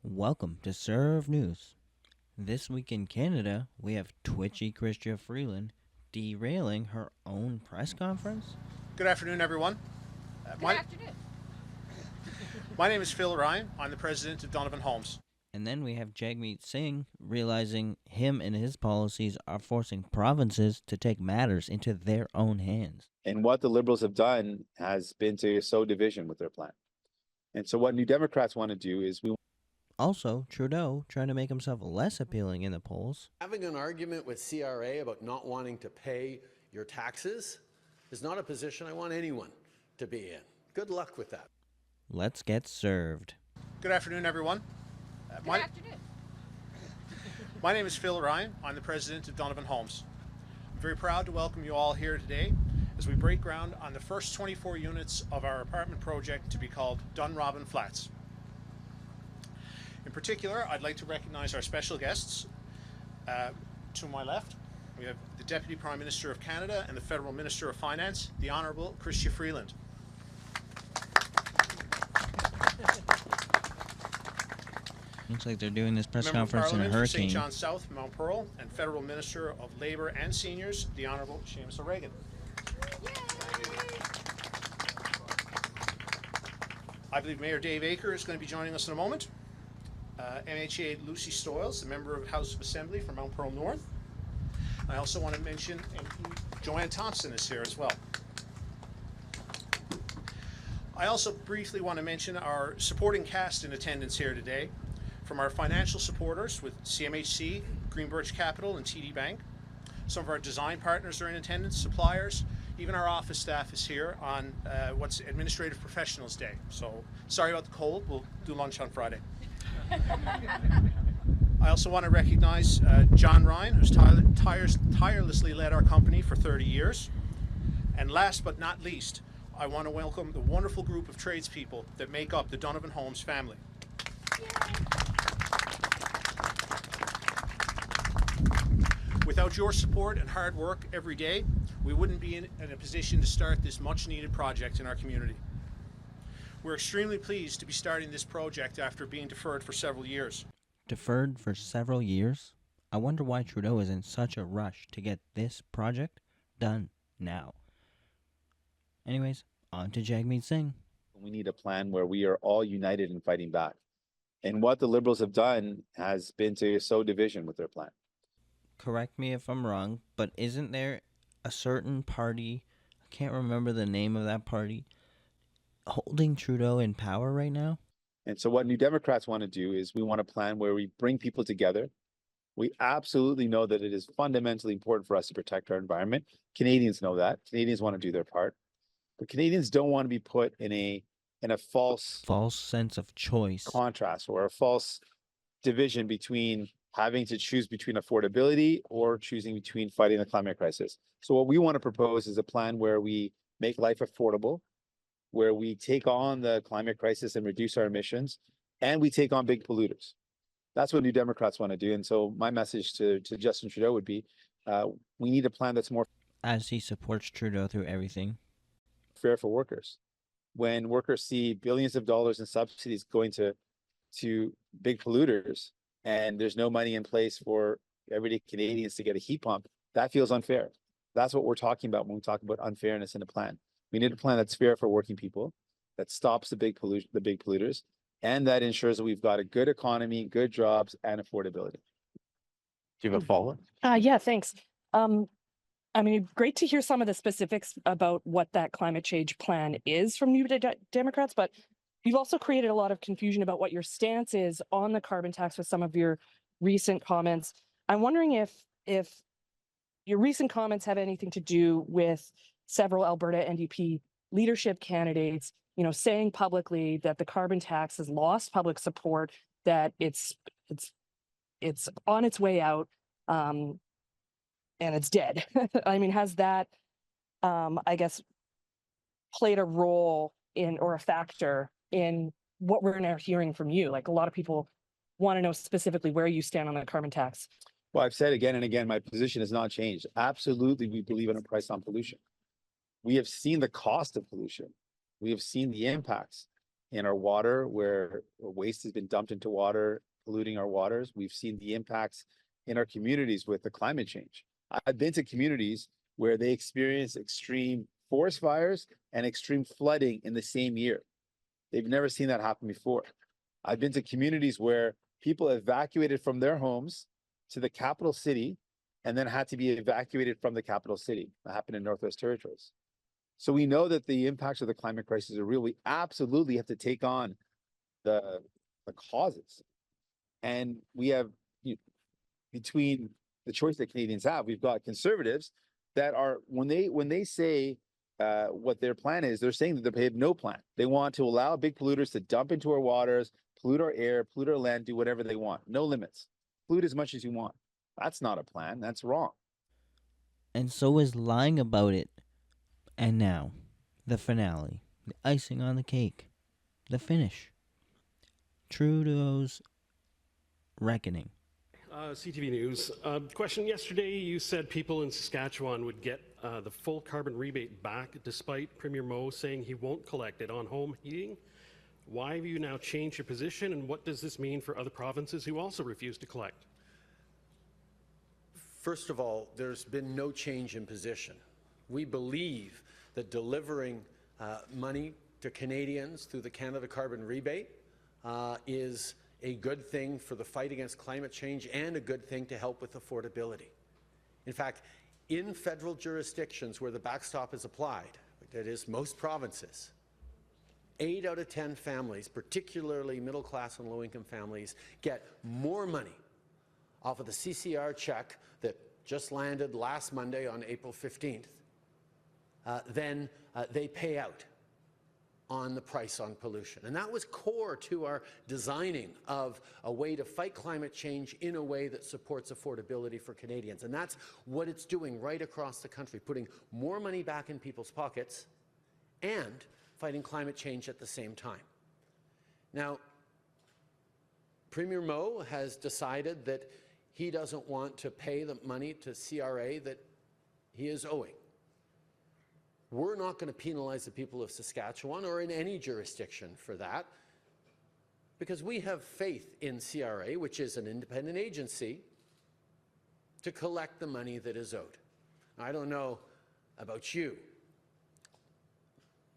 Welcome to Serve News. This week in Canada, we have twitchy Chrystia Freeland derailing her own press conference. Good afternoon, everyone. Good afternoon. My name is Phil Ryan. I'm the president of Donovan Homes. And then we have Jagmeet Singh realizing him and his policies are forcing provinces to take matters into their own hands. And what the Liberals have done has been to sow division with their plan. And so what New Democrats want to do is Also, Trudeau trying to make himself less appealing in the polls. Having an argument with CRA about not wanting to pay your taxes is not a position I want anyone to be in. Good luck with that. Let's get served. Good afternoon, everyone. Good afternoon. My name is Phil Ryan. I'm the president of Donovan Homes. I'm very proud to welcome you all here today as we break ground on the first 24 units of our apartment project to be called Dunrobin Flats. In particular, I'd like to recognize our special guests. To my left, we have the Deputy Prime Minister of Canada and the Federal Minister of Finance, the Honourable Chrystia Freeland. Looks like they're doing this press Member of conference in a Parliament for St. hurricane. John South, Mount Pearl, and Federal Minister of Labour and Seniors, the Honourable Seamus O'Regan. I believe Mayor Dave Aker is going to be joining us in a moment. MHA Lucy Stoyles, the member of the House of Assembly from Mount Pearl North. I also want to mention MP Joanne Thompson is here as well. I also briefly want to mention our supporting cast in attendance here today, from our financial supporters with CMHC, Green Birch Capital, and TD Bank. Some of our design partners are in attendance, suppliers, even our office staff is here on what's Administrative Professionals Day. So sorry about the cold, we'll do lunch on Friday. I also want to recognize John Ryan, who's tirelessly led our company for 30 years. And last but not least, I want to welcome the wonderful group of tradespeople that make up the Donovan Homes family. Without your support and hard work every day, we wouldn't be in a position to start this much needed project in our community. We're extremely pleased to be starting this project after being deferred for several years. Deferred for several years? I wonder why Trudeau is in such a rush to get this project done now. Anyways, on to Jagmeet Singh. We need a plan where we are all united in fighting back. And what the Liberals have done has been to sow division with their plan. Correct me if I'm wrong, but isn't there a certain party, I can't remember the name of that party, holding Trudeau in power right now? And so what New Democrats want to do is we want a plan where we bring people together. We absolutely know that it is fundamentally important for us to protect our environment. Canadians know that. Canadians want to do their part. But Canadians don't want to be put in a false sense of choice contrast or a false division between having to choose between affordability or choosing between fighting the climate crisis. So what we want to propose is a plan where we make life affordable, where we take on the climate crisis and reduce our emissions, and we take on big polluters. That's what New Democrats want to do. And so my message to Justin Trudeau would be, we need a plan that's more as he supports Trudeau through everything. Fair for workers. When workers see billions of dollars in subsidies going to big polluters, and there's no money in place for everyday Canadians to get a heat pump, that feels unfair. That's what we're talking about when we talk about unfairness in a plan. We need a plan that's fair for working people, that stops the big polluters, and that ensures that we've got a good economy, good jobs, and affordability. Do you have a follow-up? Yeah, thanks. I mean, great to hear some of the specifics about what that climate change plan is from New Democrats, but you've also created a lot of confusion about what your stance is on the carbon tax with some of your recent comments. I'm wondering if your recent comments have anything to do with several Alberta NDP leadership candidates, saying publicly that the carbon tax has lost public support, that it's on its way out, and it's dead. I mean, has that, I guess, played a role in or a factor in what we're now hearing from you? Like, a lot of people want to know specifically where you stand on the carbon tax. Well, I've said again and again, my position has not changed. Absolutely, we believe in a price on pollution. We have seen the cost of pollution. We have seen the impacts. in our water where waste has been dumped into water, polluting our waters. We've seen the impacts in our communities with the climate change. I've been to communities where they experience extreme forest fires and extreme flooding in the same year. They've never seen that happen before. I've been to communities where people evacuated from their homes to the capital city and then had to be evacuated from the capital city. That happened in Northwest Territories. So we know that the impacts of the climate crisis are real. We absolutely have to take on the causes. And we have, between the choice that Canadians have, we've got conservatives that are, when they say what their plan is, they're saying that they have no plan. They want to allow big polluters to dump into our waters, pollute our air, pollute our land, do whatever they want. No limits. Pollute as much as you want. That's not a plan. That's wrong. And so is lying about it. And now, the finale, the icing on the cake, the finish. Trudeau's reckoning. CTV News. Question. Yesterday, you said people in Saskatchewan would get the full carbon rebate back despite Premier Moe saying he won't collect it on home heating. Why have you now changed your position, and what does this mean for other provinces who also refuse to collect? First of all, there's been no change in position. We believe that delivering money to Canadians through the Canada Carbon Rebate is a good thing for the fight against climate change and a good thing to help with affordability. In fact, in federal jurisdictions where the backstop is applied, that is most provinces, 8 out of 10 families, particularly middle-class and low-income families, get more money off of the CCR check that just landed last Monday on April 15th than they pay out on the price on pollution. And that was core to our designing of a way to fight climate change in a way that supports affordability for Canadians. And that's what it's doing right across the country, putting more money back in people's pockets and fighting climate change at the same time. Now, Premier Moe has decided that he doesn't want to pay the money to CRA that he is owing. We're not going to penalize the people of Saskatchewan or in any jurisdiction for that, because we have faith in CRA, which is an independent agency, to collect the money that is owed. I don't know about you,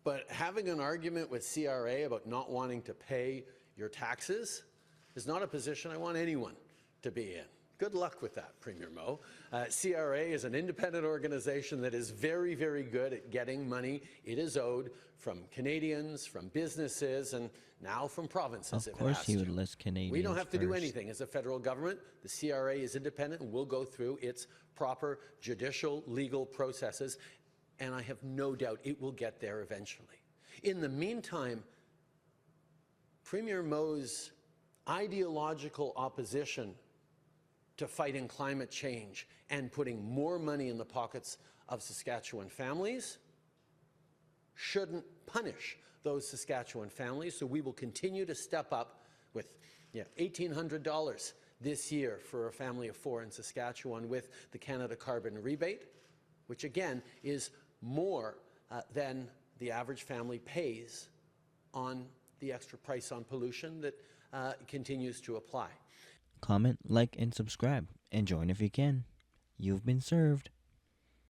but having an argument with CRA about not wanting to pay your taxes is not a position I want anyone to be in. Good luck with that, Premier Moe. CRA is an independent organization that is very, very good at getting money it is owed from Canadians, from businesses, and now from provinces. Of course he would list Canadians We don't have to do first. anything as a federal government. The CRA is independent and will go through its proper judicial legal processes, and I have no doubt it will get there eventually. In the meantime, Premier Moe's ideological opposition to fighting climate change and putting more money in the pockets of Saskatchewan families shouldn't punish those Saskatchewan families. So we will continue to step up with $1,800 this year for a family of 4 in Saskatchewan with the Canada Carbon Rebate, which again is more than the average family pays on the extra price on pollution that continues to apply. Comment, like, and subscribe. And join if you can. You've been served.